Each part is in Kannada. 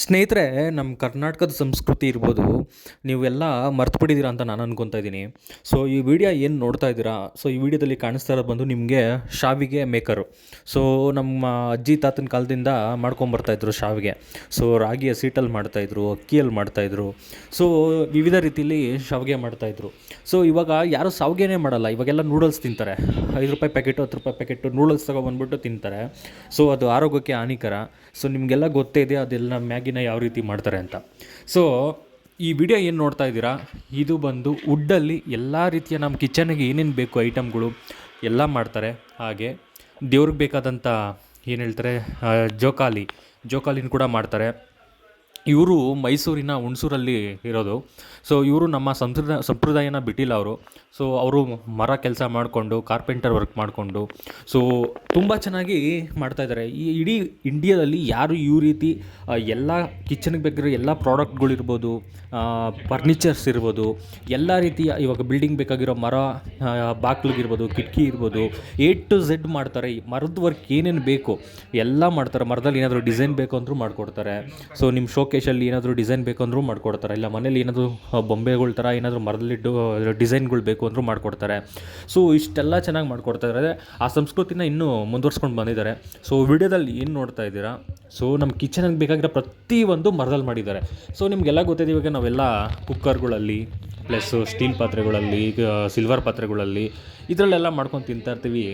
ಸ್ನೇಹಿತರೆ, ನಮ್ಮ ಕರ್ನಾಟಕದ ಸಂಸ್ಕೃತಿ ಇರ್ಬೋದು, ನೀವೆಲ್ಲ ಮರ್ತು ಬಿಟ್ಟಿದ್ದೀರಾ ಅಂತ ನಾನು ಅನ್ಕೊತಾ ಇದ್ದೀನಿ. ಸೊ, ಈ ವಿಡಿಯೋ ಏನು ನೋಡ್ತಾ ಇದ್ದೀರಾ, ಸೊ ಈ ವಿಡಿಯೋದಲ್ಲಿ ಕಾಣಿಸ್ತಾ ಇರೋದು ಬಂದು ನಿಮಗೆ ಶಾವಿಗೆ ಮೇಕರು. ಸೊ, ನಮ್ಮ ಅಜ್ಜಿ ತಾತನ ಕಾಲದಿಂದ ಮಾಡ್ಕೊಂಬರ್ತಾಯಿದ್ರು ಶಾವಿಗೆ. ಸೊ, ರಾಗಿ ಹಸಿಟ್ಟಲ್ಲಿ ಮಾಡ್ತಾಯಿದ್ರು, ಅಕ್ಕಿಯಲ್ಲಿ ಮಾಡ್ತಾಯಿದ್ರು. ಸೊ, ವಿವಿಧ ರೀತಿಯಲ್ಲಿ ಶಾವಿಗೆ ಮಾಡ್ತಾಯಿದ್ರು. ಸೊ, ಇವಾಗ ಯಾರೂ ಶಾವಿಗೆನೇ ಮಾಡಲ್ಲ, ಇವಾಗೆಲ್ಲ ನೂಡಲ್ಸ್ ತಿಂತಾರೆ. ₹5 ಪ್ಯಾಕೆಟು, ₹10 ಪ್ಯಾಕೆಟು ನೂಡಲ್ಸ್ ತೊಗೊಬಂದ್ಬಿಟ್ಟು ತಿಂತಾರೆ. ಸೊ, ಅದು ಆರೋಗ್ಯಕ್ಕೆ ಹಾನಿಕರ. ಸೊ, ನಿಮಗೆಲ್ಲ ಗೊತ್ತೇ ಇದೆ ಅದೆಲ್ಲ ಮ್ಯಾಗಿನ ಯಾವ ರೀತಿ ಮಾಡ್ತಾರೆ ಅಂತ. ಸೊ, ಈ ವಿಡಿಯೋ ಏನು ನೋಡ್ತಾ ಇದ್ದೀರಾ, ಇದು ಬಂದು ವುಡ್ಡಲ್ಲಿ ಎಲ್ಲ ರೀತಿಯ ನಮ್ಮ ಕಿಚನ್ನಿಗೆ ಏನೇನು ಬೇಕು ಐಟಮ್ಗಳು ಎಲ್ಲ ಮಾಡ್ತಾರೆ. ಹಾಗೆ ದೇವ್ರಿಗೆ ಬೇಕಾದಂಥ ಏನು ಹೇಳ್ತಾರೆ, ಜೋಕಾಲಿನ ಕೂಡ ಮಾಡ್ತಾರೆ. ಇವರು ಮೈಸೂರಿನ ಹುಣಸೂರಲ್ಲಿ ಇರೋದು. ಸೊ, ಇವರು ನಮ್ಮ ಸಂಪ್ರದಾಯನ ಬಿಟ್ಟಿಲ್ಲ ಅವರು. ಸೊ, ಅವರು ಮರ ಕೆಲಸ ಮಾಡಿಕೊಂಡು, ಕಾರ್ಪೆಂಟರ್ ವರ್ಕ್ ಮಾಡಿಕೊಂಡು, ಸೊ ತುಂಬ ಚೆನ್ನಾಗಿ ಮಾಡ್ತಾಯಿದ್ದಾರೆ. ಈ ಇಡೀ ಇಂಡಿಯಾದಲ್ಲಿ ಯಾರು ಈ ರೀತಿ ಎಲ್ಲ ಕಿಚನ್ಗೆ ಬೇಕಾಗಿರೋ ಎಲ್ಲ ಪ್ರಾಡಕ್ಟ್ಗಳಿರ್ಬೋದು, ಫರ್ನಿಚರ್ಸ್ ಇರ್ಬೋದು, ಎಲ್ಲ ರೀತಿಯ ಇವಾಗ ಬಿಲ್ಡಿಂಗ್ ಬೇಕಾಗಿರೋ ಮರ, ಬಾಗಿಲಿಗಿರ್ಬೋದು, ಕಿಟಕಿ ಇರ್ಬೋದು, A to Z ಮಾಡ್ತಾರೆ. ಈ ಮರದ ವರ್ಕ್ ಏನೇನು ಬೇಕು ಎಲ್ಲ ಮಾಡ್ತಾರೆ. ಮರದಲ್ಲಿ ಏನಾದರೂ ಡಿಸೈನ್ ಬೇಕು ಅಂದರೂ ಮಾಡಿಕೊಡ್ತಾರೆ. ಸೊ, ನಿಮ್ಮ ಶೋಕೇಶಲ್ಲಿ ಏನಾದರೂ ಡಿಸೈನ್ ಬೇಕು ಅಂದರೂ ಮಾಡಿಕೊಡ್ತಾರೆ. ಇಲ್ಲ ಮನೇಲಿ ಏನಾದರೂ ಬೊಂಬೆಗಳ ಥರ ಏನಾದರೂ ಮರದಲ್ಲಿಟ್ಟು ಡಿಸೈನ್ಗಳು ಬೇಕು ಅಂದರೂ ಮಾಡಿಕೊಡ್ತಾರೆ. ಸೊ, ಇಷ್ಟೆಲ್ಲ ಚೆನ್ನಾಗಿ ಮಾಡಿಕೊಡ್ತಾಯಿದ್ದಾರೆ. ಆ ಸಂಸ್ಕೃತಿನ ಇನ್ನೂ ಮುಂದುವರ್ಸ್ಕೊಂಡು ಬಂದಿದ್ದಾರೆ. ಸೊ, ವಿಡಿಯೋದಲ್ಲಿ ಏನು ನೋಡ್ತಾ ಇದ್ದೀರಾ, ಸೊ ನಮ್ಮ ಕಿಚನ್ಗೆ ಬೇಕಾಗಿರೋ ಪ್ರತಿಯೊಂದು ಮರದಲ್ಲಿ ಮಾಡಿದ್ದಾರೆ. ಸೊ, ನಿಮಗೆಲ್ಲ ಗೊತ್ತಿದೆ, ಇವಾಗ ನಾವೆಲ್ಲ ಕುಕ್ಕರ್ಗಳಲ್ಲಿ ಪ್ಲಸ್ಸು ಸ್ಟೀಲ್ ಪಾತ್ರೆಗಳಲ್ಲಿ, ಸಿಲ್ವರ್ ಪಾತ್ರೆಗಳಲ್ಲಿ ಇದರಲ್ಲೆಲ್ಲ ಮಾಡ್ಕೊಂಡು ತಿಂತಾಯಿರ್ತೀವಿ.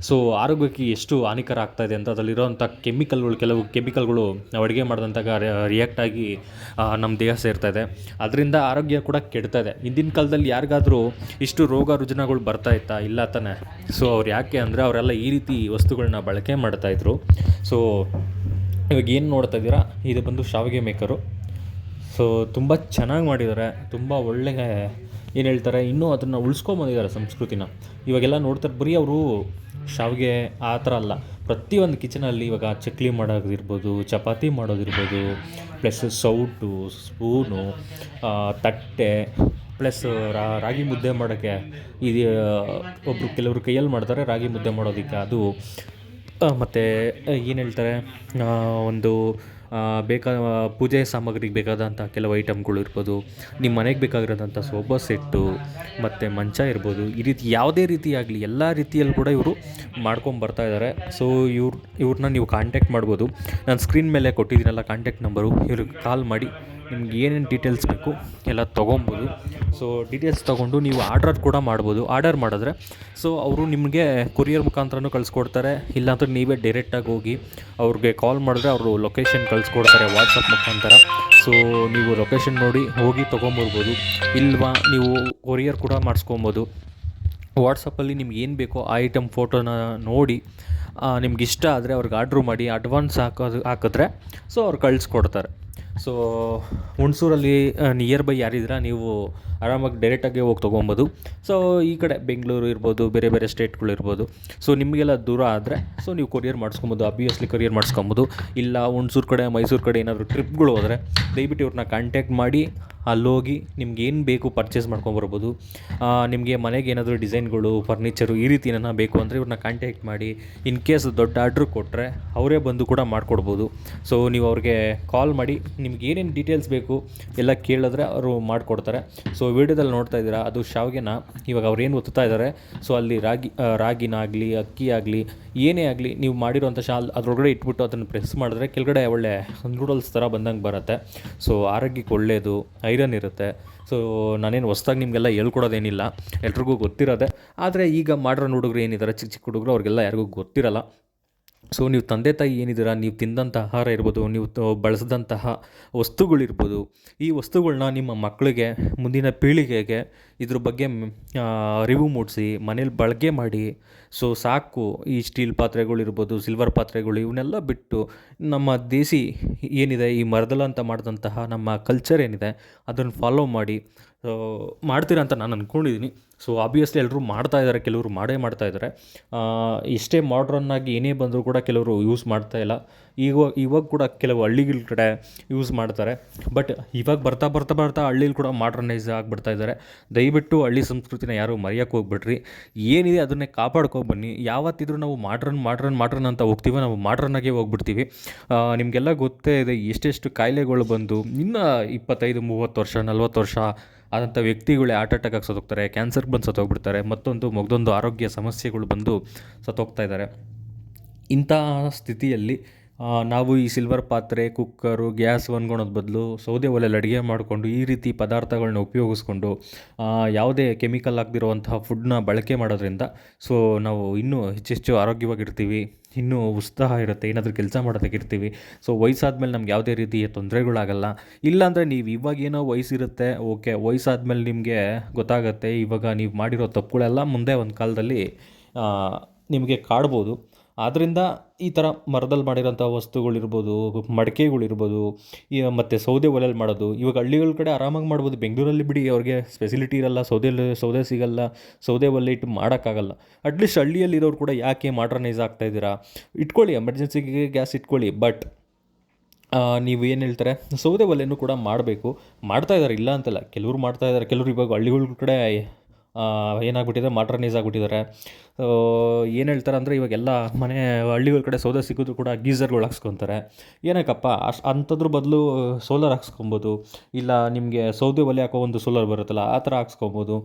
ಸೊ, ಆರೋಗ್ಯಕ್ಕೆ ಎಷ್ಟು ಹಾನಿಕರ ಆಗ್ತಾಯಿದೆ ಅಂತ ಅದರಲ್ಲಿರೋವಂಥ ಕೆಲವು ಕೆಮಿಕಲ್ಗಳು ನಾವು ಅಡುಗೆ ಮಾಡಿದಂತಾಗ ರಿಯಾಕ್ಟ್ ಆಗಿ ನಮ್ಮ ದೇಹ ಸೇರ್ತಾಯಿದೆ. ಅದರಿಂದ ಆರೋಗ್ಯ ಕೂಡ ಕೆಡ್ತಾಯಿದೆ. ಹಿಂದಿನ ಕಾಲದಲ್ಲಿ ಯಾರಿಗಾದರೂ ಇಷ್ಟು ರೋಗ ರುಜಿನಗಳು ಬರ್ತಾಯಿತ್ತಾ? ಇಲ್ಲ ತಾನೆ. ಸೊ, ಅವ್ರು ಯಾಕೆ ಅಂದರೆ ಅವರೆಲ್ಲ ಈ ರೀತಿ ವಸ್ತುಗಳನ್ನ ಬಳಕೆ ಮಾಡ್ತಾಯಿದ್ರು. ಸೊ, ಇವಾಗ ಏನು ನೋಡ್ತಾ ಇದ್ದೀರಾ, ಇದು ಬಂದು ಶಾವಿಗೆ ಮೇಕರು. ಸೊ, ತುಂಬ ಚೆನ್ನಾಗಿ ಮಾಡಿದ್ದಾರೆ. ತುಂಬ ಒಳ್ಳೆಯ ಏನು ಹೇಳ್ತಾರೆ, ಇನ್ನೂ ಅದನ್ನು ಉಳಿಸ್ಕೊಂಬಂದಿದ್ದಾರೆ ಸಂಸ್ಕೃತಿನ. ಇವಾಗೆಲ್ಲ ನೋಡ್ತಾರೆ, ಬರೀ ಅವರು ಶಾವಿಗೆ ಆ ಥರ ಅಲ್ಲ, ಪ್ರತಿಯೊಂದು ಕಿಚನಲ್ಲಿ ಇವಾಗ ಚಕ್ಲಿ ಮಾಡೋದಿರ್ಬೋದು, ಚಪಾತಿ ಮಾಡೋದಿರ್ಬೋದು, ಪ್ಲಸ್ ಸೌಟು, ಸ್ಪೂನು, ತಟ್ಟೆ, ಪ್ಲಸ್ ರಾಗಿ ಮುದ್ದೆ ಮಾಡೋಕ್ಕೆ ಇದು ಕೆಲವರು ಕೈಯಲ್ಲಿ ಮಾಡ್ತಾರೆ ರಾಗಿ ಮುದ್ದೆ ಮಾಡೋದಕ್ಕೆ. ಅದು ಮತ್ತು ಏನು ಹೇಳ್ತಾರೆ, ಒಂದು ಬೇಕಾದ ಪೂಜೆ ಸಾಮಗ್ರಿಗೆ ಬೇಕಾದಂಥ ಕೆಲವು ಐಟಮ್ಗಳು ಇರ್ಬೋದು, ನಿಮ್ಮ ಮನೆಗೆ ಬೇಕಾಗಿರೋದಂಥ ಸೋಫಾ ಸೆಟ್ಟು ಮತ್ತು ಮಂಚ ಇರ್ಬೋದು, ಈ ರೀತಿ ಯಾವುದೇ ರೀತಿಯಾಗಲಿ ಎಲ್ಲ ರೀತಿಯಲ್ಲಿ ಕೂಡ ಇವರು ಮಾಡ್ಕೊಂಬರ್ತಾಯಿದ್ದಾರೆ. ಸೊ, ಇವ್ರನ್ನ ನೀವು ಕಾಂಟ್ಯಾಕ್ಟ್ ಮಾಡ್ಬೋದು. ನಾನು ಸ್ಕ್ರೀನ್ ಮೇಲೆ ಕೊಟ್ಟಿದ್ದೀನಲ್ಲ ಕಾಂಟ್ಯಾಕ್ಟ್ ನಂಬರು, ಇವ್ರಿಗೆ ಕಾಲ್ ಮಾಡಿ ನಿಮ್ಗೆ ಏನೇನು ಡೀಟೇಲ್ಸ್ ಬೇಕು ಎಲ್ಲ ತೊಗೊಬೋದು. ಸೊ, ಡೀಟೇಲ್ಸ್ ತೊಗೊಂಡು ನೀವು ಆರ್ಡರ್ ಕೂಡ ಮಾಡ್ಬೋದು. ಆರ್ಡರ್ ಮಾಡಿದ್ರೆ ಸೊ ಅವರು ನಿಮಗೆ ಕೊರಿಯರ್ ಮುಖಾಂತರನೂ ಕಳಿಸ್ಕೊಡ್ತಾರೆ. ಇಲ್ಲಾಂದ್ರೆ ನೀವೇ ಡೈರೆಕ್ಟಾಗಿ ಹೋಗಿ ಅವ್ರಿಗೆ ಕಾಲ್ ಮಾಡಿದ್ರೆ ಅವರು ಲೊಕೇಶನ್ ಕಳಿಸ್ಕೊಡ್ತಾರೆ ವಾಟ್ಸಪ್ ಮುಖಾಂತರ. ಸೊ, ನೀವು ಲೊಕೇಶನ್ ನೋಡಿ ಹೋಗಿ ತೊಗೊಂಬರ್ಬೋದು. ಇಲ್ವಾ ನೀವು ಕೊರಿಯರ್ ಕೂಡ ಮಾಡಿಸ್ಕೊಬೋದು. ವಾಟ್ಸಪ್ಪಲ್ಲಿ ನಿಮ್ಗೆ ಏನು ಬೇಕೋ ಆ ಐಟಮ್ ಫೋಟೋನ ನೋಡಿ ನಿಮ್ಗೆ ಇಷ್ಟ ಆದರೆ ಅವ್ರಿಗೆ ಆರ್ಡ್ರು ಮಾಡಿ ಅಡ್ವಾನ್ಸ್ ಹಾಕಿದ್ರೆ ಸೊ ಅವ್ರು ಕಳಿಸ್ಕೊಡ್ತಾರೆ. ಸೊ, ಹುಣಸೂರಲ್ಲಿ ನಿಯರ್ ಬೈ ಯಾರಿದ್ದೀರಾ ನೀವು ಆರಾಮಾಗಿ ಡೈರೆಕ್ಟಾಗಿ ಹೋಗಿ ತೊಗೊಬೋದು. ಸೊ, ಈ ಕಡೆ ಬೆಂಗಳೂರು ಇರ್ಬೋದು, ಬೇರೆ ಬೇರೆ ಸ್ಟೇಟ್ಗಳಿರ್ಬೋದು. ಸೊ, ನಿಮಗೆಲ್ಲ ದೂರ ಆದರೆ ಸೊ ನೀವು ಕೊರಿಯರ್ ಮಾಡಿಸ್ಕೊಬೋದು, ಆಬ್ವಿಯಸ್ಲಿ ಕೊರಿಯರ್ ಮಾಡಿಸ್ಕೊಬೋದು. ಇಲ್ಲ ಹುಣಸೂರು ಕಡೆ, ಮೈಸೂರು ಕಡೆ ಏನಾದರೂ ಟ್ರಿಪ್ಗಳು ಹೋದರೆ ದಯವಿಟ್ಟು ಇವ್ರನ್ನ ಕಾಂಟ್ಯಾಕ್ಟ್ ಮಾಡಿ ಅಲ್ಲೋಗಿ ನಿಮ್ಗೆ ಏನು ಬೇಕು ಪರ್ಚೇಸ್ ಮಾಡ್ಕೊಂಬರ್ಬೋದು. ನಿಮಗೆ ಮನೆಗೆ ಏನಾದರೂ ಡಿಸೈನ್ಗಳು, ಫರ್ನಿಚರು ಈ ರೀತಿ ಏನಾರ ಬೇಕು ಅಂದರೆ ಇವ್ರನ್ನ ಕಾಂಟ್ಯಾಕ್ಟ್ ಮಾಡಿ. ಇನ್ ಕೇಸ್ ದೊಡ್ಡ ಆರ್ಡ್ರ್ ಕೊಟ್ಟರೆ ಅವರೇ ಬಂದು ಕೂಡ ಮಾಡಿಕೊಡ್ಬೋದು. ಸೊ, ನೀವು ಅವ್ರಿಗೆ ಕಾಲ್ ಮಾಡಿ ನಿಮ್ಗೆ ಏನೇನು ಡೀಟೇಲ್ಸ್ ಬೇಕು ಎಲ್ಲ ಕೇಳಿದ್ರೆ ಅವರು ಮಾಡಿಕೊಡ್ತಾರೆ. ಸೊ, ವೀಡಿಯೋದಲ್ಲಿ ನೋಡ್ತಾ ಇದ್ದೀರಾ ಅದು ಶಾವಿಗೆನ ಇವಾಗ ಅವ್ರು ಏನು ಒತ್ತುತ್ತಾ ಇದ್ದಾರೆ. ಸೊ, ಅಲ್ಲಿ ರಾಗಿನಾಗಲಿ ಅಕ್ಕಿ ಆಗಲಿ ಏನೇ ಆಗಲಿ ನೀವು ಮಾಡಿರೋಂಥ ಅದರೊಳಗಡೆ ಇಟ್ಬಿಟ್ಟು ಅದನ್ನು ಪ್ರೆಸ್ ಮಾಡಿದ್ರೆ ಕೆಳಗಡೆ ಒಳ್ಳೆ ನೂಡಲ್ಸ್ ಥರ ಬಂದಂಗೆ ಬರುತ್ತೆ. ಸೊ, ಆರೋಗ್ಯಕ್ಕೆ ಒಳ್ಳೆಯದು, ಐರನ್ ಇರುತ್ತೆ. ಸೊ, ನಾನೇನು ಹೊಸ್ದಾಗಿ ನಿಮಗೆಲ್ಲ ಹೇಳ್ಕೊಡೋದೇನಿಲ್ಲ, ಎಲ್ರಿಗೂ ಗೊತ್ತಿರೋದೆ. ಆದರೆ ಈಗ ಮಾಡ್ರನ್ ಹುಡುಗರು ಏನಿದ್ದಾರೆ, ಚಿಕ್ಕ ಚಿಕ್ಕ ಹುಡುಗರು, ಅವ್ರಿಗೆಲ್ಲ ಯಾರಿಗೂ ಗೊತ್ತಿರಲ್ಲ. ಸೊ, ನೀವು ತಂದೆ ತಾಯಿ ಏನಿದ್ದೀರಾ, ನೀವು ತಿಂದಂಥ ಆಹಾರ ಇರ್ಬೋದು, ನೀವು ಬಳಸಿದಂತಹ ವಸ್ತುಗಳಿರ್ಬೋದು, ಈ ವಸ್ತುಗಳನ್ನ ನಿಮ್ಮ ಮಕ್ಕಳಿಗೆ, ಮುಂದಿನ ಪೀಳಿಗೆಗೆ ಇದ್ರ ಬಗ್ಗೆ ಅರಿವು ಮೂಡಿಸಿ ಮನೇಲಿ ಬಳಕೆ ಮಾಡಿ. ಸೊ, ಸಾಕು ಈ ಸ್ಟೀಲ್ ಪಾತ್ರೆಗಳಿರ್ಬೋದು, ಸಿಲ್ವರ್ ಪಾತ್ರೆಗಳು ಇವನ್ನೆಲ್ಲ ಬಿಟ್ಟು ನಮ್ಮ ದೇಸಿ ಏನಿದೆ, ಈ ಮರದಲ್ಲ ಅಂತ ಮಾಡಿದಂತಹ ನಮ್ಮ ಕಲ್ಚರ್ ಏನಿದೆ ಅದನ್ನು ಫಾಲೋ ಮಾಡಿ ಮಾಡ್ತೀರಾ ಅಂತ ನಾನು ಅಂದ್ಕೊಂಡಿದ್ದೀನಿ. ಸೊ, ಆಬ್ವಿಯಸ್ಲಿ ಎಲ್ಲರೂ ಮಾಡ್ತಾಯಿದ್ದಾರೆ, ಕೆಲವರು ಮಾಡೇ ಮಾಡ್ತಾಯಿದ್ದಾರೆ. ಎಷ್ಟೇ ಮಾಡ್ರನ್ನಾಗಿ ಏನೇ ಬಂದರೂ ಕೂಡ ಕೆಲವರು ಯೂಸ್ ಮಾಡ್ತಾಯಿಲ್ಲ. ಇವಾಗ ಕೂಡ ಕೆಲವು ಹಳ್ಳಿಗಳ ಕಡೆ ಯೂಸ್ ಮಾಡ್ತಾರೆ. ಬಟ್ ಇವಾಗ ಬರ್ತಾ ಬರ್ತಾ ಬರ್ತಾ ಹಳ್ಳೀಲಿ ಕೂಡ ಮಾಡ್ರನೈಸ್ ಆಗಿಬಿಡ್ತಾ ಇದ್ದಾರೆ. ದಯವಿಟ್ಟು ಹಳ್ಳಿ ಸಂಸ್ಕೃತಿನ ಯಾರೂ ಮರೆಯೋಕ್ಕೆ ಹೋಗ್ಬಿಡ್ರಿ. ಏನಿದೆ ಅದನ್ನೇ ಕಾಪಾಡ್ಕೊಬನ್ನಿ. ಯಾವತ್ತಿದ್ರೂ ನಾವು ಮಾಡ್ರನ್ ಅಂತ ಹೋಗ್ತೀವೋ, ನಾವು ಮಾಡ್ರನ್ನಾಗೇ ಹೋಗ್ಬಿಡ್ತೀವಿ. ನಿಮಗೆಲ್ಲ ಗೊತ್ತೇ ಇದೆ ಎಷ್ಟೆಷ್ಟು ಕಾಯಿಲೆಗಳು ಬಂದು ಇನ್ನೂ 25-30 ವರ್ಷ 40 ವರ್ಷ ಆದಂಥ ವ್ಯಕ್ತಿಗಳೇ ಹಾರ್ಟ್ ಅಟ್ಯಾಕ್ ಆಗಿ ಸತ್ತೋಗ್ತಾರೆ, ಕ್ಯಾನ್ಸರ್ಗೆ ಬಂದು ಸತ್ತೋಗ್ಬಿಡ್ತಾರೆ, ಮತ್ತೊಂದು ಆರೋಗ್ಯ ಸಮಸ್ಯೆಗಳು ಬಂದು ಸತ್ತೋಗ್ತಾ ಇದ್ದಾರೆ. ಇಂಥ ಸ್ಥಿತಿಯಲ್ಲಿ ನಾವು ಈ ಸಿಲ್ವರ್ ಪಾತ್ರೆ, ಕುಕ್ಕರು, ಗ್ಯಾಸ್ ಒನ್ಗೊಳೋದು ಬದಲು ಸೌದೆ ಒಲೆಯಲ್ಲಿ ಅಡುಗೆ ಮಾಡಿಕೊಂಡು ಈ ರೀತಿ ಪದಾರ್ಥಗಳನ್ನ ಉಪಯೋಗಿಸ್ಕೊಂಡು ಯಾವುದೇ ಕೆಮಿಕಲ್ ಆಗದಿರುವಂತಹ ಫುಡ್ನ ಬಳಕೆ ಮಾಡೋದ್ರಿಂದ ಸೊ ನಾವು ಇನ್ನೂ ಹೆಚ್ಚೆಚ್ಚು ಆರೋಗ್ಯವಾಗಿರ್ತೀವಿ, ಇನ್ನೂ ಉತ್ಸಾಹ ಇರುತ್ತೆ, ಏನಾದರೂ ಕೆಲಸ ಮಾಡೋದಕ್ಕಿರ್ತೀವಿ. ಸೊ ವಯಸ್ಸಾದ್ಮೇಲೆ ನಮ್ಗೆ ಯಾವುದೇ ರೀತಿಯ ತೊಂದರೆಗಳಾಗಲ್ಲ. ಇಲ್ಲಾಂದರೆ ನೀವು ಇವಾಗೇನೋ ವಯಸ್ಸಿರುತ್ತೆ, ಓಕೆ, ವಯಸ್ಸಾದ್ಮೇಲೆ ನಿಮಗೆ ಗೊತ್ತಾಗುತ್ತೆ ಇವಾಗ ನೀವು ಮಾಡಿರೋ ತಪ್ಪುಗಳೆಲ್ಲ ಮುಂದೆ ಒಂದು ಕಾಲದಲ್ಲಿ ನಿಮಗೆ ಕಾಡ್ಬೋದು. ಆದ್ದರಿಂದ ಈ ಥರ ಮರದಲ್ಲಿ ಮಾಡಿರೋಂಥ ವಸ್ತುಗಳಿರ್ಬೋದು, ಮಡಿಕೆಗಳಿರ್ಬೋದು, ಮತ್ತು ಸೌದೆ ಒಲೆಯಲ್ಲಿ ಮಾಡೋದು. ಇವಾಗ ಹಳ್ಳಿಗಳ ಕಡೆ ಆರಾಮಾಗಿ ಮಾಡ್ಬೋದು. ಬೆಂಗಳೂರಲ್ಲಿ ಬಿಡಿ, ಅವ್ರಿಗೆ ಫೆಸಿಲಿಟಿ ಇರಲ್ಲ, ಸೌದೆ ಸಿಗಲ್ಲ, ಸೌದೆ ಒಲೆ ಇಟ್ಟು ಮಾಡೋಕ್ಕಾಗಲ್ಲ. ಅಟ್ಲೀಸ್ಟ್ ಹಳ್ಳಿಯಲ್ಲಿರೋರು ಕೂಡ ಯಾಕೆ ಮಾಡ್ರನೈಸ್ ಆಗ್ತಾಯಿದ್ದೀರಾ, ಇಟ್ಕೊಳ್ಳಿ, ಎಮರ್ಜೆನ್ಸಿಗೆ ಗ್ಯಾಸ್ ಇಟ್ಕೊಳ್ಳಿ. ಬಟ್ ನೀವು ಏನು ಹೇಳ್ತಾರೆ, ಸೌದೆ ಒಲೆನೂ ಕೂಡ ಮಾಡಬೇಕು. ಮಾಡ್ತಾಯಿದ್ದಾರೆ, ಇಲ್ಲ ಅಂತಲ್ಲ, ಕೆಲವ್ರು ಮಾಡ್ತಾಯಿದ್ದಾರೆ. ಕೆಲವರು ಇವಾಗ ಹಳ್ಳಿಗಳ ಕಡೆ ಏನಾಗ್ಬಿಟ್ಟಿದೆ, ಮಾಡ್ರನೈಸ್ ಆಗಿಬಿಟ್ಟಿದ್ದಾರೆ. ಏನು ಹೇಳ್ತಾರೆ ಅಂದರೆ, ಇವಾಗೆಲ್ಲ ಹಳ್ಳಿಗಳ ಕಡೆ ಸೌದೆ ಸಿಕ್ಕಿದ್ರು ಕೂಡ ಗೀಝರ್ಗಳು ಹಾಕ್ಸ್ಕೊತಾರೆ. ಏನಕ್ಕಪ್ಪ ಅಂಥದ್ರ ಬದಲು ಸೋಲಾರ್ ಹಾಕ್ಸ್ಕೊಬೋದು. ಇಲ್ಲ ನಿಮಗೆ ಸೌದೆ ಒಲೆ ಹಾಕೋ ಒಂದು ಸೋಲಾರ್ ಬರುತ್ತಲ್ಲ, ಆ ಥರ ಹಾಕ್ಸ್ಕೊಬೋದು.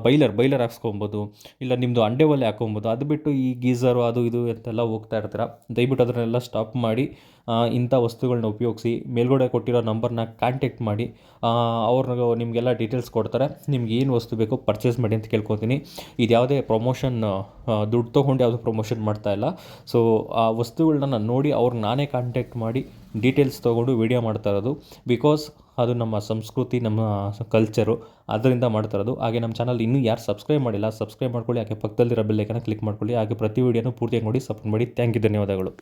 ಬೈಲರ್ ಹಾಕ್ಸ್ಕೊಬೋದು. ಇಲ್ಲ ನಿಮ್ಮದು ಅಂಡೆ ಒಲೆ ಹಾಕ್ಕೊಬೋದು. ಅದು ಬಿಟ್ಟು ಈ ಗೀಝರು ಅದು ಇದು ಅಂತೆಲ್ಲ ಹೋಗ್ತಾ ಇರ್ತೀರ. ದಯವಿಟ್ಟು ಅದನ್ನೆಲ್ಲ ಸ್ಟಾಪ್ ಮಾಡಿ ಇಂಥ ವಸ್ತುಗಳನ್ನ ಉಪಯೋಗಿಸಿ. ಮೇಲ್ಗಡೆ ಕೊಟ್ಟಿರೋ ನಂಬರ್ನ ಕಾಂಟ್ಯಾಕ್ಟ್ ಮಾಡಿ, ಅವ್ರನ್ನ ನಿಮಗೆಲ್ಲ ಡೀಟೇಲ್ಸ್ ಕೊಡ್ತಾರೆ. ನಿಮ್ಗೆ ಏನು ವಸ್ತು ಬೇಕೋ ಪರ್ಚೇಸ್ ಮಾಡಿ ಅಂತ ಕೇಳ್ಕೊತೀನಿ. ಇದು ಯಾವುದೇ ಪ್ರಮೋಷನ್, ದುಡ್ಡು ತೊಗೊಂಡು ಯಾವುದೂ ಪ್ರಮೋಷನ್ ಮಾಡ್ತಾ ಇಲ್ಲ. ಸೊ ಆ ವಸ್ತುಗಳನ್ನ ನಾನು ನೋಡಿ ಅವ್ರಿಗೆ ನಾನೇ ಕಾಂಟ್ಯಾಕ್ಟ್ ಮಾಡಿ ಡೀಟೇಲ್ಸ್ ತೊಗೊಂಡು ವೀಡಿಯೋ ಮಾಡ್ತಾ ಇರೋದು. ಬಿಕಾಸ್ ಅದು ನಮ್ಮ ಸಂಸ್ಕೃತಿ, ನಮ್ಮ ಕಲ್ಚರು, ಅದರಿಂದ ಮಾಡ್ತಾ ಇರೋದು. ಹಾಗೆ ನಮ್ಮ ಚಾನಲ್ ಇನ್ನೂ ಯಾರು ಸಬ್ಸ್ಕ್ರೈಬ್ ಮಾಡಿಲ್ಲ, ಸಬ್ಸ್ಕ್ರೈಬ್ ಮಾಡ್ಕೊಳ್ಳಿ. ಹಾಗೆ ಪಕ್ಕದಲ್ಲಿರೋ ಬೆಲ್ ಐಕನ್ನ ಕ್ಲಿಕ್ ಮಾಡ್ಕೊಳ್ಳಿ. ಹಾಗೆ ಪ್ರತಿ ವೀಡಿಯೋನೂ ಪೂರ್ತಿಯಾಗಿ ನೋಡಿ ಸಪೋರ್ಟ್ ಮಾಡಿ. ಥ್ಯಾಂಕ್ ಯು, ಧನ್ಯವಾದಗಳು.